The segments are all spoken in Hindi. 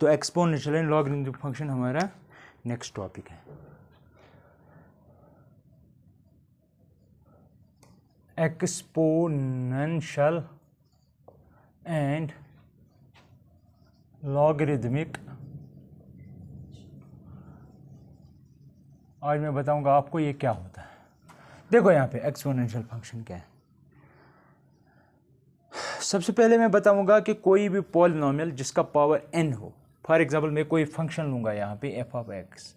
तो एक्सपोनेंशियल एंड लॉगरिथमिक फंक्शन हमारा नेक्स्ट टॉपिक है। एक्सपोनेंशियल एंड लॉगरिथमिक, आज मैं बताऊंगा आपको ये क्या होता है। देखो यहाँ पे एक्सपोनेंशियल फंक्शन क्या है। सबसे पहले मैं बताऊंगा कि कोई भी पॉलिनोमियल जिसका पावर n हो, फॉर एग्जांपल मैं कोई फंक्शन लूंगा यहाँ पे f ऑफ x,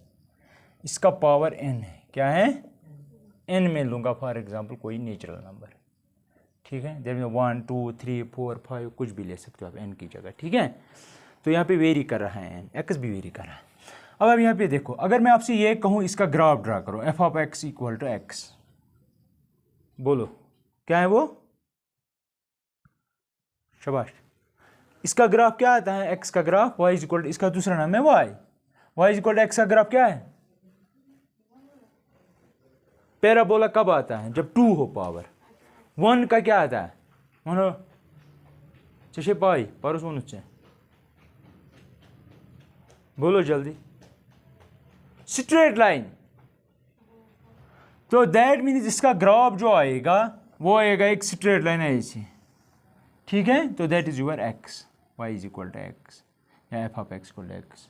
इसका पावर n है, क्या है n में लूंगा फॉर एग्जांपल कोई नेचुरल नंबर, ठीक है, जैसे 1 2 3 4 5 कुछ भी ले सकते हो आप n की जगह, ठीक है। तो यहाँ पे वेरी कर रहा है n, x भी वेरी कर रहा है। अब यहाँ पे देखो, अगर मैं आपसे ये कहूँ इसका ग्राफ ड्रा करो f of x equal to x, बोलो क्या है वो, शाबाश। इसका ग्राफ क्या आता है, x का ग्राफ, y इज इक्वल, इसका दूसरा नाम है y is equal to x का ग्राफ क्या है, पैराबोला कब आता है, जब 2 हो पावर 1 का क्या आता है, मानो चशे पाई पारुस से, बोलो जल्दी, स्ट्रेट लाइन। तो दैट मीन्स इसका ग्राफ जो आएगा वो आएगा एक स्ट्रेट लाइन ऐसी, ठीक है। तो that is your x, y is equal to x या f of x equal to x।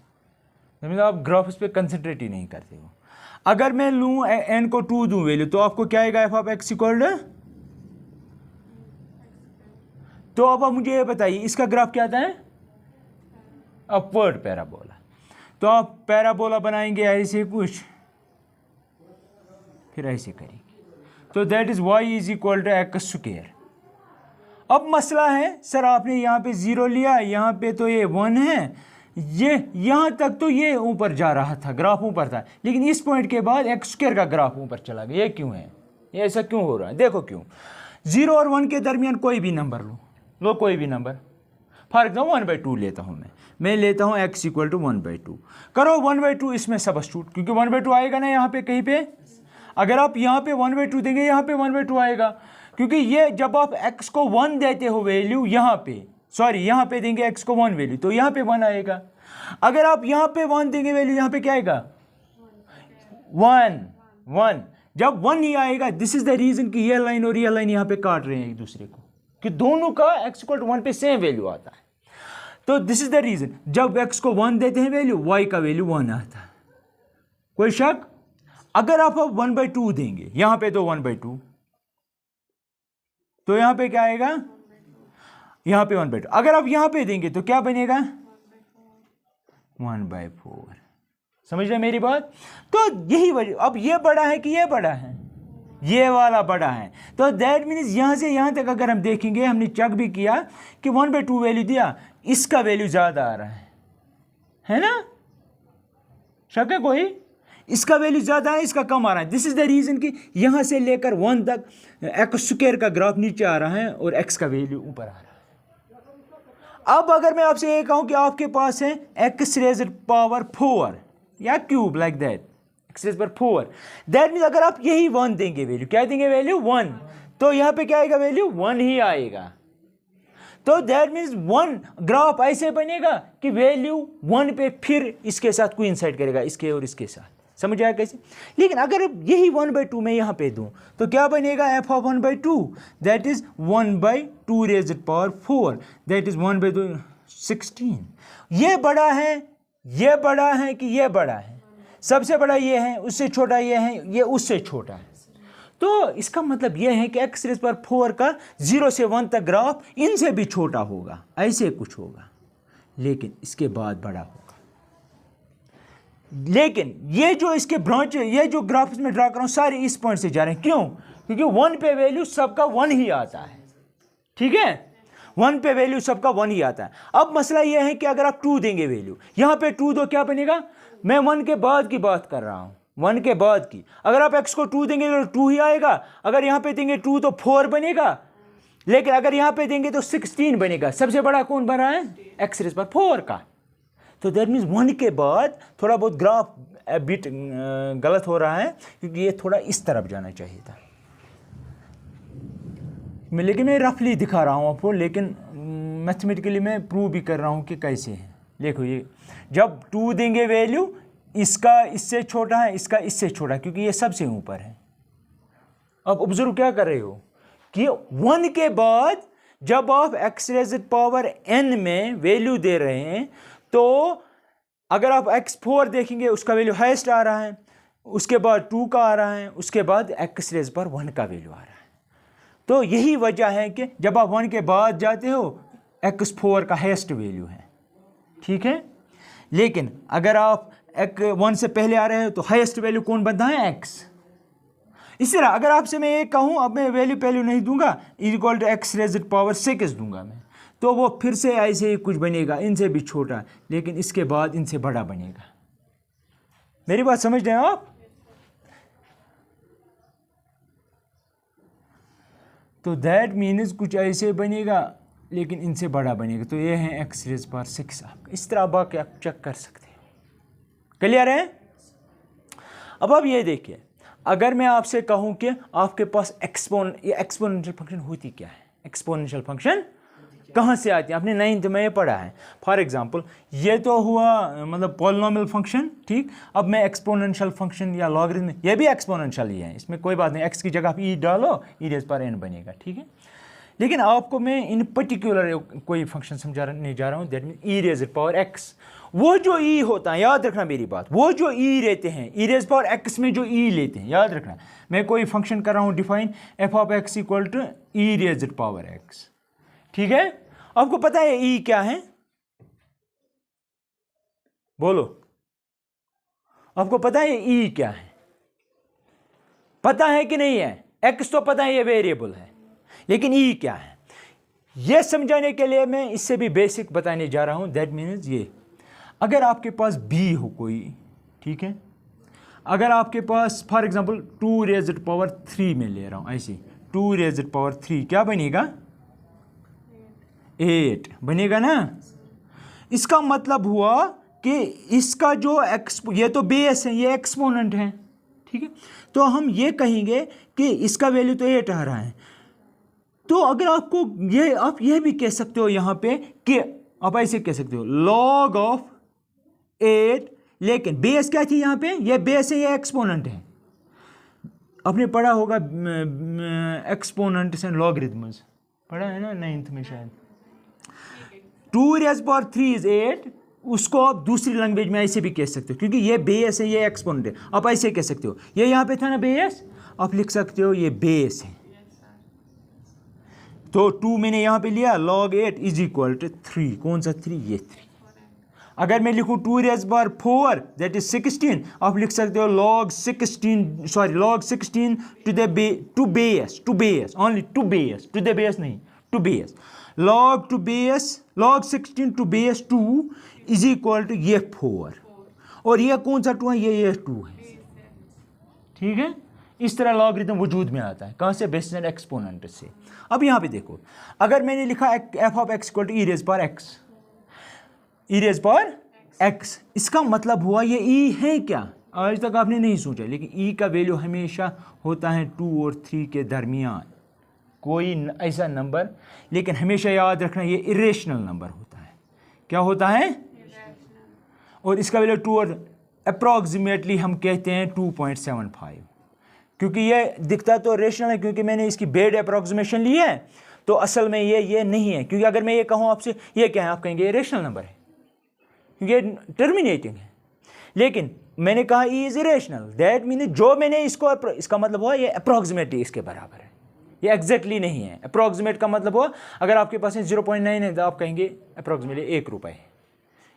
मतलब आप ग्राफ इस पर कंसंट्रेट ही नहीं करते हो। अगर मैं लूँ n को 2 दूँ वैल्यू, तो आपको क्या आएगा f of x equal to, तो अब आप मुझे ये बताइए इसका ग्राफ क्या आता है, अपवर्ड पैराबोला। तो आप पैराबोला बनाएंगे ऐसे कुछ, फिर ऐसे करेंगे, तो that is y is equal to x square. अब मसला है सर आपने यहाँ पे 0 लिया, यहाँ पे तो ये 1 है, ये यहाँ तक तो ये ऊपर जा रहा था, ग्राफ ऊपर था, लेकिन इस पॉइंट के बाद x स्क्वायर का ग्राफ ऊपर चला गया। ये क्यों है, ये ऐसा क्यों हो रहा है, देखो क्यों। 0 और 1 के दरमियान कोई भी नंबर लो कोई भी नंबर, फॉर एग्जाम्पल 1/2 लेता हूँ मैं लेता हूँ x इक्वल टू 1/2, करो 1/2 इसमें सबस्टिट्यूट, क्योंकि 1/2 आएगा ना यहाँ पे कहीं पे। अगर आप यहाँ पे 1/2 देंगे, यहाँ पे 1/2 आएगा, क्योंकि ये जब आप x को 1 देते हो वैल्यू यहाँ पे, सॉरी यहाँ पे देंगे x को 1 वैल्यू, तो यहाँ पे 1 आएगा। अगर आप यहाँ पे 1 देंगे वैल्यू, यहाँ पे क्या आएगा 1 जब 1 ही आएगा। दिस इज द रीजन कि ये लाइन और ये लाइन यहाँ पे काट रहे हैं एक दूसरे को, कि दोनों का x इक्वल टू 1 पे सेम वैल्यू आता है। तो दिस इज द रीजन, जब x को 1 देते हैं वैल्यू, y का वैल्यू 1 आता है। कोई शक? अगर आप 1/2 देंगे यहां पे, तो 1/2, तो यहां पे क्या आएगा, यहां पे 1/2। अगर आप यहां पे देंगे तो क्या बनेगा 1/4। समझ रहे मेरी बात? तो यही वजह, अब ये बड़ा है कि ये बड़ा है, ये वाला बड़ा है। तो दैट मीन्स यहां से यहां तक अगर हम देखेंगे, हमने चेक भी किया कि 1/2 वैल्यू दिया, इसका वैल्यू ज्यादा आ रहा है ना, शक है कोई? इसका वैल्यू ज्यादा है, इसका कम आ रहा है। दिस इज द रीजन कि यहां से लेकर 1 तक एक्स स्क्वायर का ग्राफ नीचे आ रहा है और एक्स का वैल्यू ऊपर आ रहा है। अब अगर मैं आपसे ये कहूं कि आपके पास है एक्स रेज़ड पावर 4 या cube like that, x raised power 4, that means अगर आप यही 1 देंगे वैल्यू, क्या देंगे वैल्यू 1, तो यहां पे क्या आएगा वैल्यू 1 ही आएगा। तो दैट मीन्स 1 ग्राफ ऐसे बनेगा कि वैल्यू 1 पे फिर इसके साथ कोइंसाइड करेगा, इसके और इसके साथ। समझ आया कैसे? लेकिन अगर यही 1/2 मैं यहाँ पे दूँ तो क्या बनेगा f of 1/2, that is 1/2 raised power 4, that is 1/2 16। ये बड़ा है, ये बड़ा है कि ये बड़ा है, सबसे बड़ा ये है, उससे छोटा ये है, ये उससे छोटा है। तो इसका मतलब यह है कि x रेज़ पावर 4 का 0 से 1 तक ग्राफ इनसे भी छोटा होगा, ऐसे कुछ होगा, लेकिन इसके बाद बड़ा होगा। लेकिन ये जो इसके ब्रांच, ये जो ग्राफ में ड्रा कर रहा हूं सारे इस पॉइंट से जा रहे हैं, क्यों? क्योंकि 1 पे वैल्यू सबका 1 ही आता है, ठीक है, 1 पे वैल्यू सबका 1 ही आता है। अब मसला यह है कि अगर आप 2 देंगे वैल्यू, यहां पे 2 दो, क्या बनेगा? मैं 1 के बाद की बात कर रहा हूं, 1 के बाद की। अगर आप x को 2 देंगे तो 2 ही आएगा, अगर यहां पे देंगे 2 तो 4 बनेगा, लेकिन अगर यहां पे देंगे तो 16 बनेगा। सबसे बड़ा कौन बन रहा है? x रेज़ पावर 4 का। तो दैट मीन्स 1 के बाद थोड़ा बहुत ग्राफ बिट गलत हो रहा है, क्योंकि ये थोड़ा इस तरफ जाना चाहिए था। लेकिन मैं रफली दिखा रहा हूँ आपको, लेकिन मैथमेटिकली मैं प्रूव भी कर रहा हूँ कि कैसे है। देखो ये जब 2 देंगे वैल्यू, इसका इससे छोटा है, इसका इससे छोटा है, क्योंकि ये सबसे ऊपर है। अब ऑब्जर्व क्या कर रहे हो कि 1 के बाद जब आप x रेज़ड पावर n में वैल्यू दे रहे हैं, तो अगर आप x4 देखेंगे उसका वैल्यू हाईएस्ट आ रहा है, उसके बाद 2 का आ रहा है, उसके बाद x रेज़ पर 1 का वैल्यू आ रहा है। तो यही वजह है कि जब आप 1 के बाद जाते हो x4 का हाईएस्ट वैल्यू है, ठीक है। लेकिन अगर आप 1 से पहले आ रहे हो तो हाईएस्ट वैल्यू कौन बनता है, x। इसी तरह अगर आपसे मैं ये कहूँ, अब मैं वैल्यू नहीं दूंगा, इक्वल टू x रेज़ड पावर 6 दूंगा मैं, तो वो फिर से ऐसे ही कुछ बनेगा, इनसे भी छोटा, लेकिन इसके बाद इनसे बड़ा बनेगा। मेरी बात समझ रहे हैं आप? तो दैट मीन्स कुछ ऐसे बनेगा लेकिन इनसे बड़ा बनेगा। तो ये है x रेज़ पावर 6 आपका। इस तरह बाकी आप चेक कर सकते हो। क्लियर है? अब आप ये देखिए, अगर मैं आपसे कहूं कि आपके पास एक्सपोनेंशियल फंक्शन होती क्या है, एक्सपोनेंशियल फंक्शन कहाँ से आती है, आपने 9th में ये पढ़ा है। फॉर एग्जांपल ये तो हुआ मतलब पॉलिनोमियल फंक्शन, ठीक। अब मैं एक्सपोनेंशियल फंक्शन या लॉगरिथम, ये भी एक्सपोनेंशियल ही है, इसमें कोई बात नहीं, x की जगह आप e डालो, e रेज़ पावर n बनेगा, ठीक है। लेकिन आपको मैं इन पर्टिकुलर कोई फंक्शन समझाने जा रहा हूँ, that mean e raised power x। वो जो e होता है, याद रखना मेरी बात, वो जो e लेते हैं, e रेज़ पावर x में जो e लेते हैं, याद रखना, मैं कोई फंक्शन कर रहा हूँ define, f of x equal to e raised power x, ठीक है। आपको पता है e क्या है, बोलो, आपको पता है e क्या है, पता है कि नहीं है? x तो पता है ये वेरिएबल है, लेकिन e क्या है, ये समझाने के लिए मैं इससे भी बेसिक बताने जा रहा हूं। दैट मीन्स ये, अगर आपके पास b हो कोई, ठीक है, अगर आपके पास फॉर एग्जांपल 2 रेज़ड पावर 3 में ले रहा हूं, ऐसे 2 रेज़ड पावर 3 क्या बनेगा, 8 बनेगा ना। इसका मतलब हुआ कि इसका जो ये तो बेस है, ये एक्सपोनेंट है, ठीक है। तो हम ये कहेंगे कि इसका वैल्यू तो 8 आ रहा है। तो अगर आपको ये, आप ये भी कह सकते हो यहाँ पे कि आप ऐसे कह सकते हो log ऑफ 8, लेकिन बेस क्या थी यहाँ पे, ये बेस है, ये एक्सपोनेंट है। आपने पढ़ा होगा एक्सपोनेंट्स एंड लॉगरिथम्स, पढ़ा है ना 9th में शायद। 2 रेज़ पावर 3 इज 8, उसको आप दूसरी लैंग्वेज में ऐसे भी कह सकते हो, क्योंकि ये बेस है, ये एक्सपोनेंट है, आप ऐसे कह सकते हो। ये यहाँ पे था ना बेस, आप लिख सकते हो ये बेस है। तो 2 मैंने यहाँ पे लिया, log 8 इज इक्वल टू 3, कौन सा 3, ये 3। अगर मैं लिखूँ 2 रेज़ पावर 4 दैट इज 16, आप लिख सकते हो log 16 to base only, to base, to the base नहीं, to base, log 16 to base 2 is equal to ये 4, और ये कौन सा 2 है, ये 2 है, ठीक है। इस तरह लॉगरिथम वजूद में आता है, कहाँ से, बेसिस एंड एक्सपोनेंट से। अब यहाँ पे देखो, अगर मैंने लिखा f of x equal to e raise power x, e raise power x, इसका मतलब हुआ ये e है क्या, आज तक आपने नहीं सोचा, लेकिन e का वैल्यू हमेशा होता है 2 और 3 के दरमियान, कोई ऐसा नंबर, लेकिन हमेशा याद रखना ये इरेशनल नंबर होता है। क्या होता है, और इसका वैल्यू 2 और अप्रॉक्सीमेटली हम कहते हैं 2.75, क्योंकि ये दिखता तो रेशनल है, क्योंकि मैंने इसकी बेड अप्रॉक्सीमेशन ली है, तो असल में ये नहीं है। क्योंकि अगर मैं ये कहूँ आपसे ये क्या है, आप कहेंगे ये रेशनल नंबर है, क्योंकि ये टर्मिनेटिंग है। लेकिन मैंने कहा E is irrational, that mean जो मैंने इसको, इसका मतलब हुआ ये अप्रॉक्सीमेटली इसके बराबर है, ये एग्जैक्टली नहीं है। अप्रॉक्सीमेट का मतलब हुआ अगर आपके पास 0.9 है तो आप कहेंगे अप्रॉक्सीमेटली 1 रुपये है।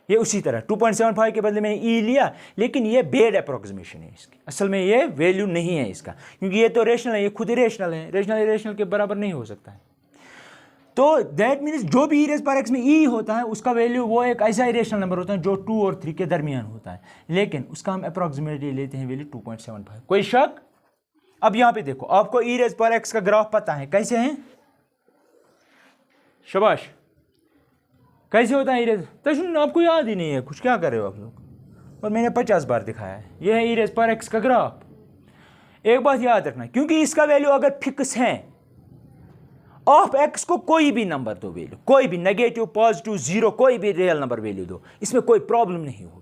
ये उसी तरह 2.75 के बदले मैंने ई लिया, लेकिन ये बेड अप्रॉक्सीमेशन है इसकी, असल में ये वैल्यू नहीं है इसका, क्योंकि ये तो रेशनल है, ये खुद ही रेशनल है, रेशनल इरेशनल के बराबर नहीं हो सकता है। तो दैट मीन्स जो भी e रेज़ पावर x में e होता है, उसका वैल्यू वो एक ऐसा इरेशनल नंबर होता है जो 2 और 3 के दरमियान होता है, लेकिन उसका हम अप्रॉक्सीमेटली लेते हैं वैल्यू 2.75। कोई शक? अब यहाँ पे देखो, आपको e रेज़ पावर x का ग्राफ पता है, कैसे है, शाबाश, कैसे होता है ई रेज़, तो आपको याद ही नहीं है कुछ, क्या कर रहे हो आप लोग, और मैंने 50 बार दिखाया है। यह है ई रेज़ पावर x का ग्राफ। एक बात याद रखना, क्योंकि इसका वैल्यू अगर फिक्स है, ऑफ एक्स को कोई भी नंबर दो वैल्यू, कोई भी नेगेटिव, पॉजिटिव, जीरो, कोई भी रियल नंबर वैल्यू दो, इसमें कोई प्रॉब्लम नहीं होगी।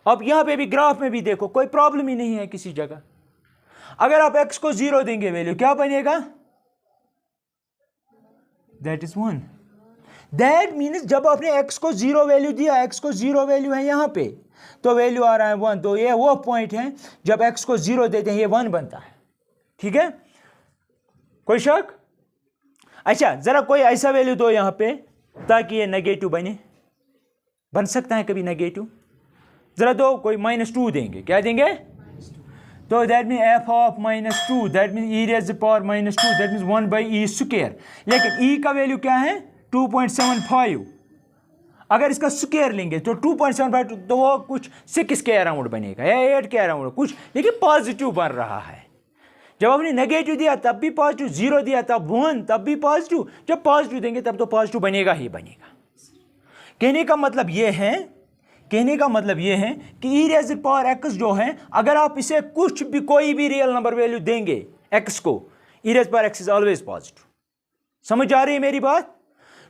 अब यहां पे भी ग्राफ में भी देखो, कोई प्रॉब्लम ही नहीं है किसी जगह। अगर आप एक्स को जीरो देंगे वैल्यू क्या बनेगा? That is 1। दैट मीन्स जब आपने एक्स को जीरो वैल्यू दिया, एक्स को जीरो वैल्यू है यहां पे, तो वैल्यू आ रहा है 1। तो ये वो पॉइंट है जब एक्स को जीरो देते हैं ये 1 बनता है। ठीक है, कोई शक? अच्छा, जरा कोई ऐसा वैल्यू दो यहां पे ताकि ये नेगेटिव बन सकता है कभी नेगेटिव। जरा दो, कोई -2 देंगे, क्या देंगे? तो that mean f of -2, that mean e raise power -2, that mean 1/e square. लेकिन e का वैल्यू क्या है? 2.75। अगर इसका स्क्वायर लेंगे तो 2.75, तो वो कुछ 6 के अराउंड बनेगा या 8 के अराउंड कुछ, लेकिन पॉजिटिव बन रहा है। जब आपने नेगेटिव दिया तब भी पॉजिटिव, जीरो दिया तब 1 तब भी पॉजिटिव, जब पॉजिटिव देंगे तब तो पॉजिटिव बनेगा ही बनेगा। कहने का मतलब ये है कि e रेज़ पावर x जो है, अगर आप इसे कुछ भी कोई भी रियल नंबर वैल्यू देंगे x को, e raise power x is always positive. समझ आ रही है मेरी बात?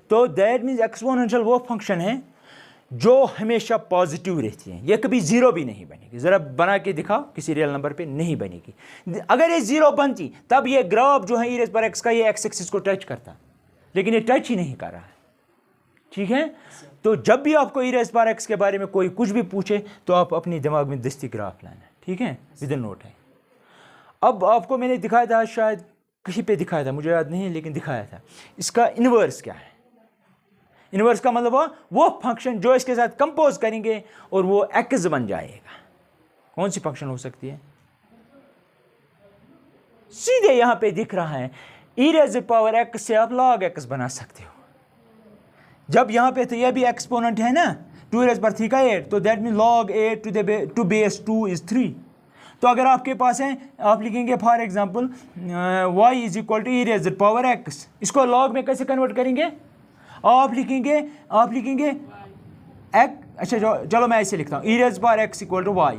तो दैट मीन्स एक्सपोनेंशियल वो फंक्शन है जो हमेशा पॉजिटिव रहती है, ये कभी जीरो भी नहीं बनेगी। जरा बना के दिखाओ, किसी रियल नंबर पे नहीं बनेगी। अगर ये जीरो बनती तब ये ग्राफ जो है e रेज़ पावर x का, ये x एक्सिस को टच करता, लेकिन ये टच ही नहीं कर रहा है। ठीक है, तो जब भी आपको e रेज़ पावर x के बारे में कोई कुछ भी पूछे तो आप अपने दिमाग में दस्ती ग्राफ लाना, ठीक है, विद नोट है। अब आपको मैंने दिखाया था, शायद कहीं पे दिखाया था, मुझे याद नहीं है, लेकिन दिखाया था। इसका इन्वर्स क्या है? इन्वर्स का मतलब वो फंक्शन जो इसके साथ कंपोज करेंगे और वो x बन जाएगा। कौन सी फंक्शन हो सकती है? सीधे यहां पे दिख रहा है, e रेज़ पावर x से आप log x बना सकते हो। जब यहां पे तो यह भी एक्सपोनेंट है ना, 2 रेज़ पावर 3 का 8, तो that mean log 8 to base 2 is 3। तो अगर आपके पास है, आप लिखेंगे for example y is equal to e raise power x, इसको log में कैसे कन्वर्ट करेंगे? आप लिखेंगे अच्छा चलो मैं ऐसे लिखता हूँ, e raise power x equal to y।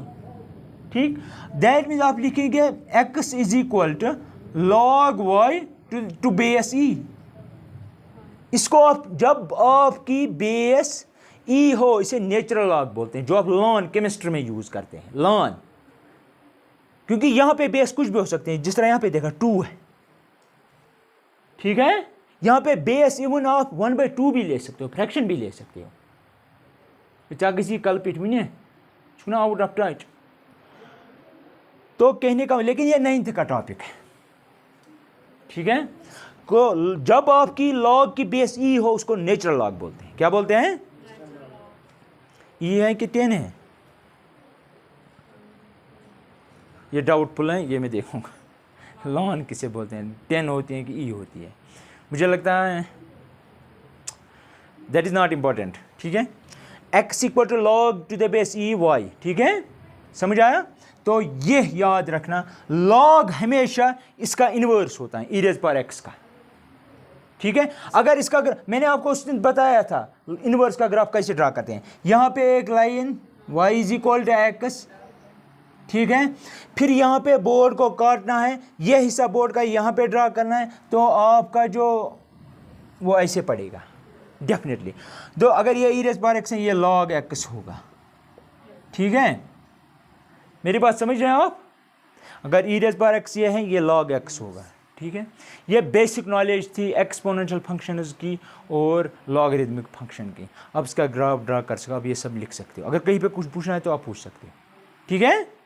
ठीक, दैट मीन्स आप लिखेंगे x is equal to log y to base e। इसको आप, जब आपकी बेस e हो, इसे नेचुरल लॉग बोलते हैं, जो आप लॉन केमिस्ट्री में यूज करते हैं, लॉन। क्योंकि यहां पे बेस कुछ भी हो सकते हैं, जिस तरह यहां पे देखा 2 है। ठीक है, यहां पे बेस इवन आप 1/2 भी ले सकते हो, फ्रैक्शन भी ले सकते हो। क्या किसी कल पिट में छूना आउट ऑफ टच। तो कहने का, लेकिन ये 9th का टॉपिक है। ठीक है, को जब आपकी लॉग की बेस ई हो उसको नेचुरल लॉग बोलते हैं। क्या बोलते हैं? ई है कि 10 है? ये डाउटफुल है, ये मैं देखूंगा। लॉन किसे बोलते हैं, 10 होती है कि ई होती है? मुझे लगता है दैट इज नॉट इंपॉर्टेंट। ठीक है, x equal to log to the base E Y. ठीक है, समझ आया? तो ये याद रखना, लॉग हमेशा इसका इनवर्स होता है e रेज़ पावर x का। ठीक है, अगर इसका मैंने आपको उस दिन बताया था इनवर्स का ग्राफ कैसे ड्रा करते हैं। यहां पे एक line y is equal to x, ठीक है, फिर यहां पे बोर्ड को काटना है, ये हिस्सा बोर्ड का यहां पे ड्रा करना है, तो आपका जो वो ऐसे पड़ेगा डेफिनेटली। तो अगर ये e रेज़ पावर x है, ये log x होगा। ठीक है, मेरी बात समझ रहे हैं आप? अगर e रेज़ पावर x ये है, ये log x होगा। ठीक है, ये बेसिक नॉलेज थी एक्सपोनेंशियल फंक्शंस की और लॉगरिथमिक फंक्शन की। अब इसका ग्राफ ड्रा कर सको, अब ये सब लिख सकते हो। अगर कहीं पे कुछ पूछना है तो आप पूछ सकते हो। ठीक है।